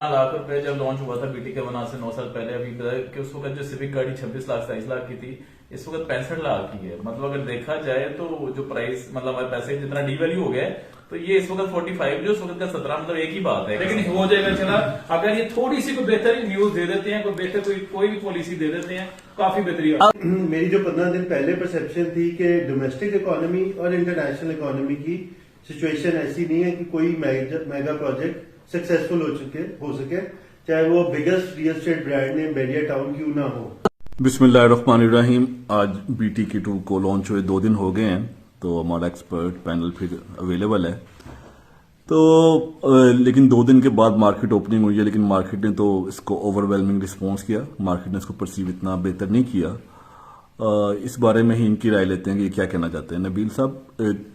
लाख रुपए जब लॉन्च हुआ था बीटी के वना से 9 साल पहले, अभी बताया कि उस वक्त जो सिविक गाड़ी 26 लाख 27 लाख की थी, इस वक्त 65 लाख की है। मतलब अगर देखा जाए तो जो प्राइस मतलब हमारे पैसे जितना डी वैल्यू हो गया है, तो ये इस वक्त 45 जो उस वक्त का 17, मतलब एक ही बात है। लेकिन हो जाएगा चला अगर ये थोड़ी सी कोई बेहतर न्यूज दे देते हैं, कोई बेहतर कोई भी पॉलिसी दे देते हैं, काफी बेहतरी होगी। मेरी जो 15 दिन पहले परसेप्शन थी कि डोमेस्टिक इकोनॉमी और इंटरनेशनल इकोनॉमी की सिचुएशन ऐसी नहीं है कि कोई मेगा प्रोजेक्ट सक्सेसफुल हो सके, चाहे वो biggest real estate brand name Bairiya town क्यों ना हो। बिस्मिल्लाहिर्रहमानिर्रहीम। आज बीटी की टू को लॉन्च हुए 2 दिन हो गए हैं, तो हमारा एक्सपर्ट पैनल फिर अवेलेबल है। तो लेकिन 2 दिन के बाद मार्केट ओपनिंग हुई है, लेकिन मार्केट ने तो इसको ओवरवेलमिंग रिस्पॉन्स किया। मार्केट ने इसको परसीव इतना बेहतर नहीं किया। इस बारे में ही इनकी राय लेते हैं कि क्या कहना चाहते हैं। नबील साहब,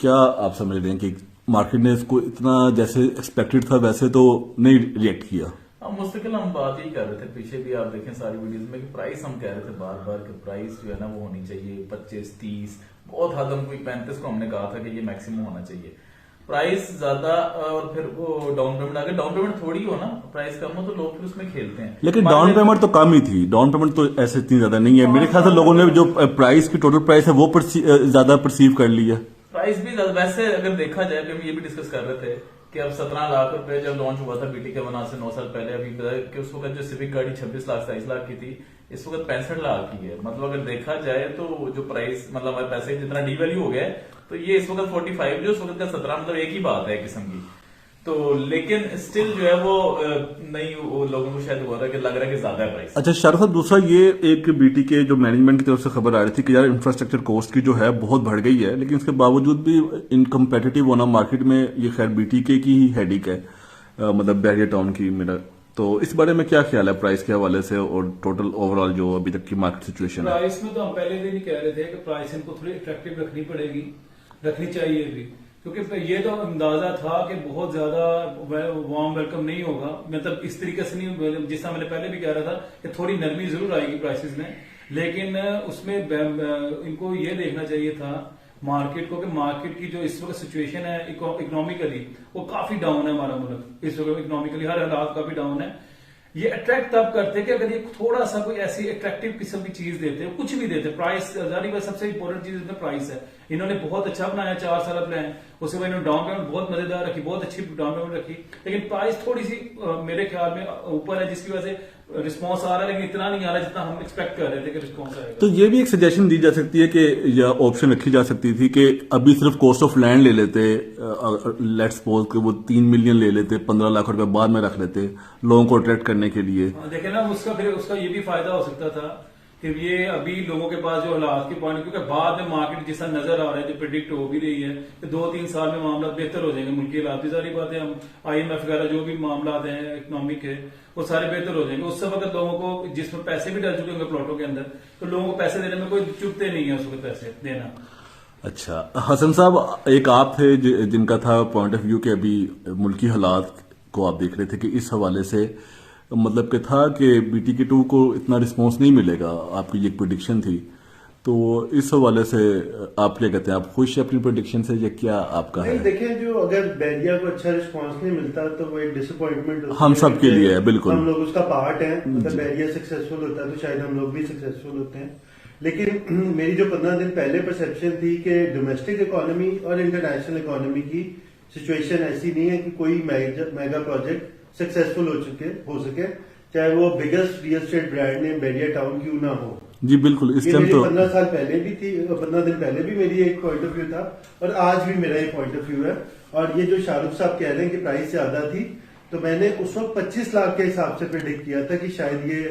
क्या आप समझ रहे हैं कि मार्केट ने इसको इतना जैसे एक्सपेक्टेड था वैसे तो नहीं रिएक्ट किया? मुस्तकिल हम बात ही कर रहे थे, पीछे भी आप देखें सारी वीडियोस में कि प्राइस हम कह रहे थे बार बार कि प्राइस जो है ना वो होनी चाहिए 25 30, बहुत हद हम कोई 35 को हमने कहा था कि ये मैक्सिमम होना चाहिए। प्राइस ज्यादा और फिर वो डाउन पेमेंट आगे, डाउन पेमेंट थोड़ी हो ना, प्राइस कम हो तो लोग फिर उसमें खेलते हैं। लेकिन डाउन पेमेंट तो कम ही थी, डाउन पेमेंट तो ऐसे इतनी ज्यादा नहीं है। मेरे ख्याल से लोगों ने जो प्राइस की टोटल प्राइस है वो ज्यादा परसीव कर ली है। प्राइस भी वैसे अगर देखा जाए कि हम ये भी डिस्कस कर रहे थे कि अब 17 लाख रुपए जब लॉन्च हुआ था बीटी के वना से 9 साल पहले, अभी बताया कि उस वक्त जो सिविक गाड़ी 26 लाख 27 लाख की थी, इस वक्त 65 लाख की है। मतलब अगर देखा जाए तो जो प्राइस मतलब हमारे पैसे जितना डी वैल्यू हो गया है, तो ये इस वक्त 45 जो उस वक्त का 17, मतलब एक ही बात है किस्म की। तो लेकिन स्टिल जो है वो नहीं, वो लोगों को शायद हुआ था कि लग रहा है कि ज्यादा है प्राइस। अच्छा शाहरुख साहब, दूसरा ये एक बीटी के जो मैनेजमेंट की तरफ से खबर आ रही थी कि यार इंफ्रास्ट्रक्चर कॉस्ट की जो है बहुत बढ़ गई है, लेकिन इसके बावजूद भी इन कम्पेटिटिव होना मार्केट में, ये खैर बीटी के की ही हेडिक है, मतलब बैरिया टाउन की मेरा। तो इस बारे में क्या ख्याल है प्राइस के हवाले से और टोटल ओवरऑल जो अभी तक की मार्केट सिचुएशन है? प्राइस में तो हम पहले दिन ही कह रहे थे कि प्राइस इनको थोड़ी अट्रैक्टिव रखनी चाहिए भी, क्योंकि ये तो अंदाजा था कि बहुत ज्यादा वार्म वेलकम नहीं होगा। मतलब इस तरीके से नहीं, जिस मैंने पहले भी कह रहा था कि थोड़ी नरमी जरूर आएगी प्राइसेस में, लेकिन उसमें इनको ये देखना चाहिए था मार्केट को कि मार्केट की जो इस वक्त सिचुएशन है इकोनॉमिकली वो काफी डाउन है। हमारा मुल्क इस वक्त इकोनॉमिकली हर हालात काफी डाउन है। ये अट्रैक्ट तब करते कि अगर ये थोड़ा सा कोई ऐसी अट्रैक्टिव किस्म की चीज देते, कुछ भी देते। प्राइस जारी बात सबसे इंपॉर्टेंट चीज इसमें प्राइस है। इन्होंने बहुत अच्छा बनाया 4 साल प्लान, उसके बाद इन्होंने डाउन पेमेंट बहुत मजेदार रखी, बहुत अच्छी डाउन पेमेंट रखी, लेकिन प्राइस थोड़ी सी मेरे ख्याल में ऊपर है, जिसकी वजह से रिस्पॉन्स आ रहा है, लेकिन इतना नहीं आ रहा जितना हम एक्सपेक्ट कर रहे थे कि रिस्पॉन्स आएगा। तो ये भी एक सजेशन दी जा सकती है कि या ऑप्शन रखी जा सकती थी कि अभी सिर्फ कॉस्ट ऑफ लैंड ले लेते, लेट्स सपोज कि वो 3 मिलियन ले लेते, 15 लाख रुपए बाद में रख लेते लोगों को अट्रैक्ट करने के लिए। देखे ना, उसका ये भी फायदा हो सकता था कि ये अभी लोगों के पास जो हालात के पॉइंट, क्योंकि बाद में मार्केट जिस तरह नजर आ रहा है, जो प्रिडिक्ट हो भी रही है कि 2-3 साल में मामला बेहतर हो जाएंगे। मुल्क की हालात भी सारी बातें, हम IMF वगैरह जो भी मामला हैं इकोनॉमिक के, वो सारे बेहतर हो जाएंगे। उस वक्त लोगों को जिसमें पैसे भी डल चुके होंगे प्लॉटों के अंदर, तो लोगों को पैसे देने में कोई चुपते नहीं है उस वक्त पैसे देना। अच्छा हसन साहब, एक आप थे जिनका था पॉइंट ऑफ व्यू कि अभी मुल्की हालात को आप देख रहे थे कि इस हवाले से मतलब कि था कि बीटी के 2 को इतना रिस्पांस नहीं मिलेगा, आपकी ये प्रेडिक्शन थी। तो इस हवाले से आप क्या कहते हैं, आप खुश हैं अपनी प्रेडिक्शन से या क्या आपका नहीं, है? देखें, जो अगर बैरिया को अच्छा रिस्पांस नहीं मिलता तो वो एक डिसअपॉइंटमेंट हम सब के लिए है, बिल्कुल। हम लोग उसका पार्ट है। मतलब बैरिया सक्सेसफुल होता है तो शायद हम लोग भी सक्सेसफुल होते हैं। लेकिन मेरी जो 15 दिन पहले परसेप्शन थी कि डोमेस्टिक इकोनॉमी और इंटरनेशनल इकोनॉमी की सिचुएशन ऐसी नहीं है कि कोई मेगा प्रोजेक्ट सक्सेसफुल हो सके, चाहे वो biggest real estate brand name Bairiya town क्यों ना हो। जी बिल्कुल, इस टाइम तो 15 साल पहले भी थी, 15 दिन पहले भी मेरी एक पॉइंट ऑफ व्यू था और आज भी मेरा एक पॉइंट ऑफ व्यू है। और ये जो शाहरुख साहब कह रहे हैं कि प्राइस ज्यादा थी, तो मैंने उस वक्त 25 लाख के हिसाब से प्रेडिक्ट किया था कि शायद ये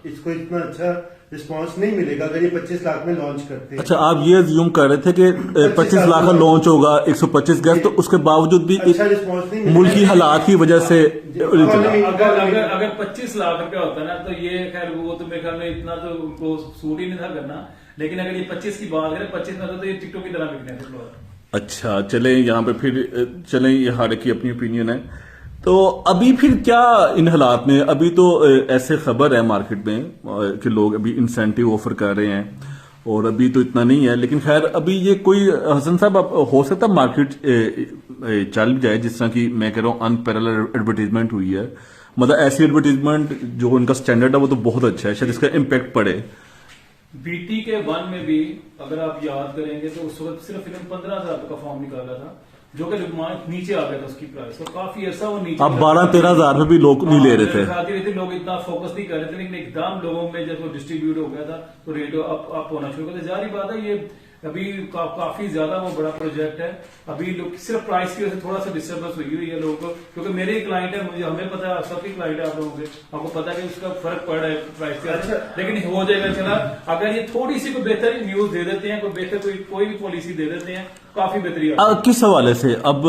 इसको इतना अच्छा रिस्पांस नहीं मिलेगा अगर ये 25 लाख में लॉन्च करते हैं। अच्छा, आप ये अज्यूम कर रहे थे कि 25 लाख का लॉन्च होगा, 125 गैस, तो उसके बावजूद भी अच्छा रिस्पांस नहीं मुल्क की हालात की वजह से अगर 25 लाख रुपया होता ना, तो ये खैर वो तो मेरे ख्याल में इतना तो उनको सूट ही नहीं था करना। लेकिन अगर ये 25 की बात करें, 25 में तो ये टिकटॉक की तरह बिकने थे प्लॉट। अच्छा चले यहाँ पे फिर चले, ये हर की अपनी ओपिनियन है। तो अभी फिर क्या इन हालात में, अभी तो ऐसे खबर है मार्केट में कि लोग अभी इंसेंटिव ऑफर कर रहे हैं और अभी तो इतना नहीं है, लेकिन खैर अभी ये कोई हसन साहब हो सकता मार्केट चल जाए, जिस तरह की मैं कह रहा हूँ अनपैरेलल एडवर्टीजमेंट हुई है मतलब ऐसी एडवर्टीजमेंट जो उनका स्टैंडर्ड है वो तो बहुत अच्छा है, शायद इसका इम्पैक्ट पड़े। बीटी के 1 में भी अगर आप याद करेंगे तो उस वक्त सिर्फ इन्होंने 15,000 का फॉर्म निकाला था, जो कि नीचे आ गया था उसकी प्राइस, तो काफी ऐसा वो नीचे अब 12-13 हजार में भी लोग नहीं ले रहे थे। खाती रहती, लोग इतना फोकस नहीं कर रहे थे, लेकिन एकदम लोगों में जब वो डिस्ट्रीब्यूट हो गया था तो रेट अप होना शुरू कर दिया। जारी बात है ये अभी काफी ज्यादा वो बड़ा प्रोजेक्ट है, अभी लोग सिर्फ प्राइस की वजह से थोड़ा सा डिस्टर्बेंस हुई है लोगों को, क्योंकि मेरे ही क्लाइंट है, मुझे हमें पता है, सबके क्लाइंट है आप लोगों के, आपको पता है कि उसका फर्क पड़ रहा है प्राइस के। अच्छा। लेकिन हो जाएगा चला, अगर ये थोड़ी सी कोई बेहतर न्यूज दे देते हैं, कोई बेहतर कोई भी पॉलिसी दे देते हैं, काफी बेहतरी आती है। किस हवाले से? अब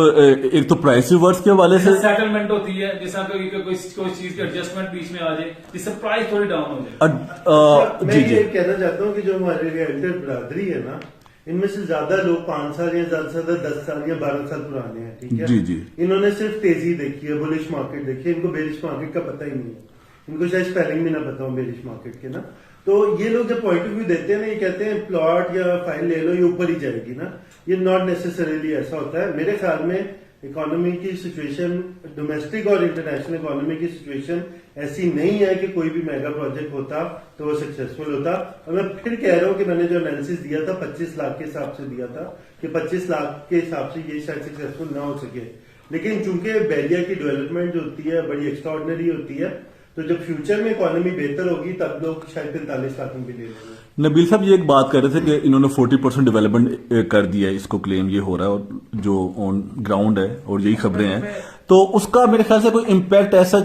एक तो प्राइस रिवर्स के हवाले से सेटलमेंट होती है, जैसा कोई चीज की एडजस्टमेंट बीच में आ जाए जिससे प्राइस थोड़ी डाउन हो जाए। मैं जी ये जी कहना चाहता हूँ कि जो हमारे रियल्टर बरादरी है ना, इनमें से ज्यादा लोग 5 साल या ज्यादा से ज्यादा 10 साल या 12 साल पुराने हैं, ठीक है। जी जी। इन्होंने सिर्फ तेजी देखी है, बुलिश मार्केट देखी है, इनको बेरिश मार्केट का पता ही नहीं है, इनको शायद स्पेलिंग भी ना पता हो बेरिश मार्केट के ना। तो ये लोग जब पॉइंट ऑफ व्यू देते हैं ना, ये कहते हैं प्लॉट या फाइल ले लो, ये ऊपर ही जाएगी ना, ये नॉट नेसेसरीली ऐसा होता है। मेरे ख्याल में इकोनॉमी की सिचुएशन, डोमेस्टिक और इंटरनेशनल इकोनॉमी की सिचुएशन ऐसी नहीं है कि कोई भी मेगा प्रोजेक्ट होता तो वो सक्सेसफुल होता। और मैं फिर कह रहा हूं कि मैंने जो एनालिसिस दिया था 25 लाख के हिसाब से दिया था कि 25 लाख के हिसाब से ये शायद सक्सेसफुल ना हो सके, लेकिन चूंकि बैरिया की डेवलपमेंट जो होती है बड़ी एक्स्ट्राऑर्डिनरी होती है, तो जब फ्यूचर में इकोनॉमी बेहतर होगी तब लोग शायद 45 लाख में भी ले लेंगे। नबील साहब ये एक बात कर रहे थे कि इन्होंने 40% डेवलपमेंट कर दिया है, इसको क्लेम ये हो रहा है और जो ऑन ग्राउंड है और यही खबरें हैं, तो उसका मेरे ख्याल से कोई इम्पैक्ट ऐसा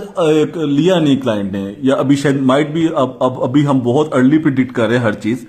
लिया नहीं क्लाइंट ने, या अभी शायद माइट भी अब अभी हम बहुत अर्ली प्रिडिक्ट कर रहे हैं हर चीज।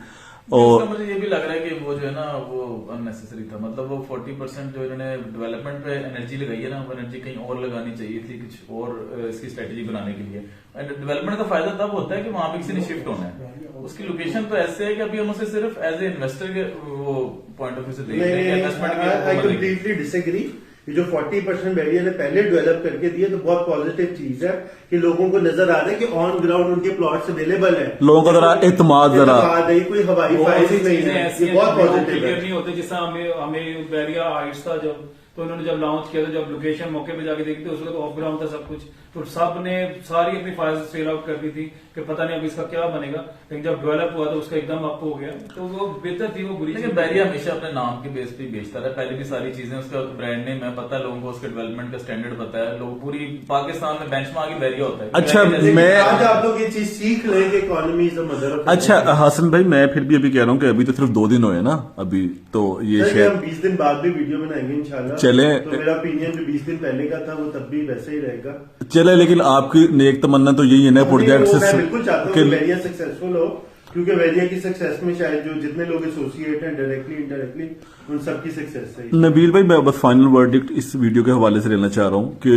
और मुझे ये भी लग रहा है कि वो जो है ना वो अननेसेसरी था, मतलब वो 40% जो इन्होंने डेवलपमेंट पे एनर्जी लगाई है ना, वो एनर्जी कहीं और लगानी चाहिए थी, कुछ और इसकी स्ट्रेटेजी बनाने के लिए। डेवलपमेंट का फायदा तब होता है कि वहां पे किसी ने शिफ्ट होना है, उसकी लोकेशन तो ऐसे है कि अभी हम उसे सिर्फ एज ए इन्वेस्टर के वो पॉइंट ऑफ व्यू से देख रहे हैं, इन्वेस्टमेंट आई कंप्लीटली डिसएग्री। ये जो 40% बैरियर ने पहले डेवलप करके दिए तो बहुत पॉजिटिव चीज है कि लोगों को नजर आ रहा है कि ऑन ग्राउंड उनके प्लॉट्स अवेलेबल है, लोगों का जरा एतमाद जरा नहीं, कोई हवाई फाइल नहीं है, ये बहुत पॉजिटिव है। नहीं होते, जैसा हमें बैरिया हाइट्स था जब, तो उन्होंने जब लॉन्च किया था, जब लोकेशन मौके पे जाके देखते उसको तो ऑफ ग्राउंड था सब कुछ, तो सब ने सारी अपनी फाइल्स सेल आउट कर दी थी कि पता नहीं अब इसका क्या बनेगा, लेकिन जब डेवलप हुआ तो उसका एकदम अप हो गया, तो वो बेहतर थी, वो बुरी। लेकिन बैरिया हमेशा अपने नाम के बेस पे बेचता रहा, पहले भी सारी चीजें, उसका ब्रांड नेम है, पता है लोगों को, उसके डेवलपमेंट का स्टैंडर्ड पता है, लोग पूरी पाकिस्तान में बेंचमार्क ही बैरिया होता है। अच्छा, मैं आज आप लोग ये चीज सीख लें कि economy is the mother of. अच्छा हासन भाई, मैं फिर भी अभी कह रहा हूँ कि अभी तो सिर्फ 2 दिन हुए ना अभी, तो ये हम शायद 20 दिन बाद भी वीडियो बनाएंगे इंशाल्लाह। चले। तो मेरा ओपिनियन जो 20 दिन पहले का था वो तब भी वैसे ही रहेगा। चले, लेकिन आपकी नेक तमन्ना तो यही है ना प्रोजेक्ट मैं बिल्कुल चाहता हूँ कि वेरिया सक्सेसफुल हो, क्योंकि वेरिया की सक्सेस में शायद जो जितने लोग एसोसिएट हैं डायरेक्टली इनडायरेक्टली, उन सबकी सक्सेस है। नबील भाई, मैं बस फाइनल वर्डिक्ट इस वीडियो के हवाले से लेना चाह रहा हूँ कि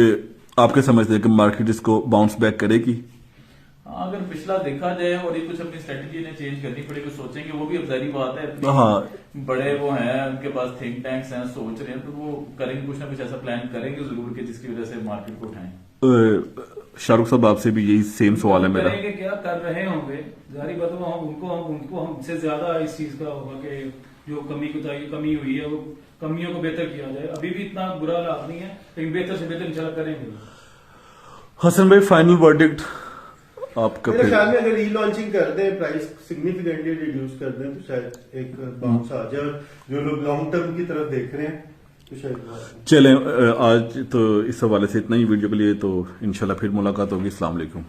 आपके समझते हैं कि मार्केट इसको बाउंस बैक करेगी? हाँ, अगर पिछला देखा जाए और ये कुछ अपनी स्ट्रेटेजी ने चेंज करनी पड़े, कुछ सोचेंगे, वो भी अब जारी बात है। हाँ, बड़े वो हैं, उनके पास थिंक टैंक्स हैं, सोच रहे हैं, तो वो करेंगे, कुछ ना कुछ ऐसा प्लान करेंगे जरूर कि जिसकी वजह से मार्केट को उठाएं। शाहरुख साहब आपसे भी यही सेम सवाल है मेरा। करेंगे, क्या कर रहे होंगे, जारी बात है, उनको हमसे ज्यादा इस चीज का होगा कि जो कमी हुई है वो कमियों को बेहतर किया जाए। अभी भी इतना बुरा हालात नहीं है, लेकिन बेहतर से बेहतर इंशाल्लाह करेंगे। हसन भाई, फाइनल वर्डिक्ट आपका? मेरे ख्याल में अगर रीलॉन्चिंग कर दें, प्राइस सिग्निफिकेंटली रिड्यूस कर दें, तो शायद एक बाउंस आ जाए। जो लोग लॉन्ग टर्म की तरफ देख रहे हैं तो शायद। चलें, आज तो इस हवाले से इतना ही वीडियो के लिए, तो इंशाल्लाह फिर मुलाकात होगी। अस्सलाम वालेकुम।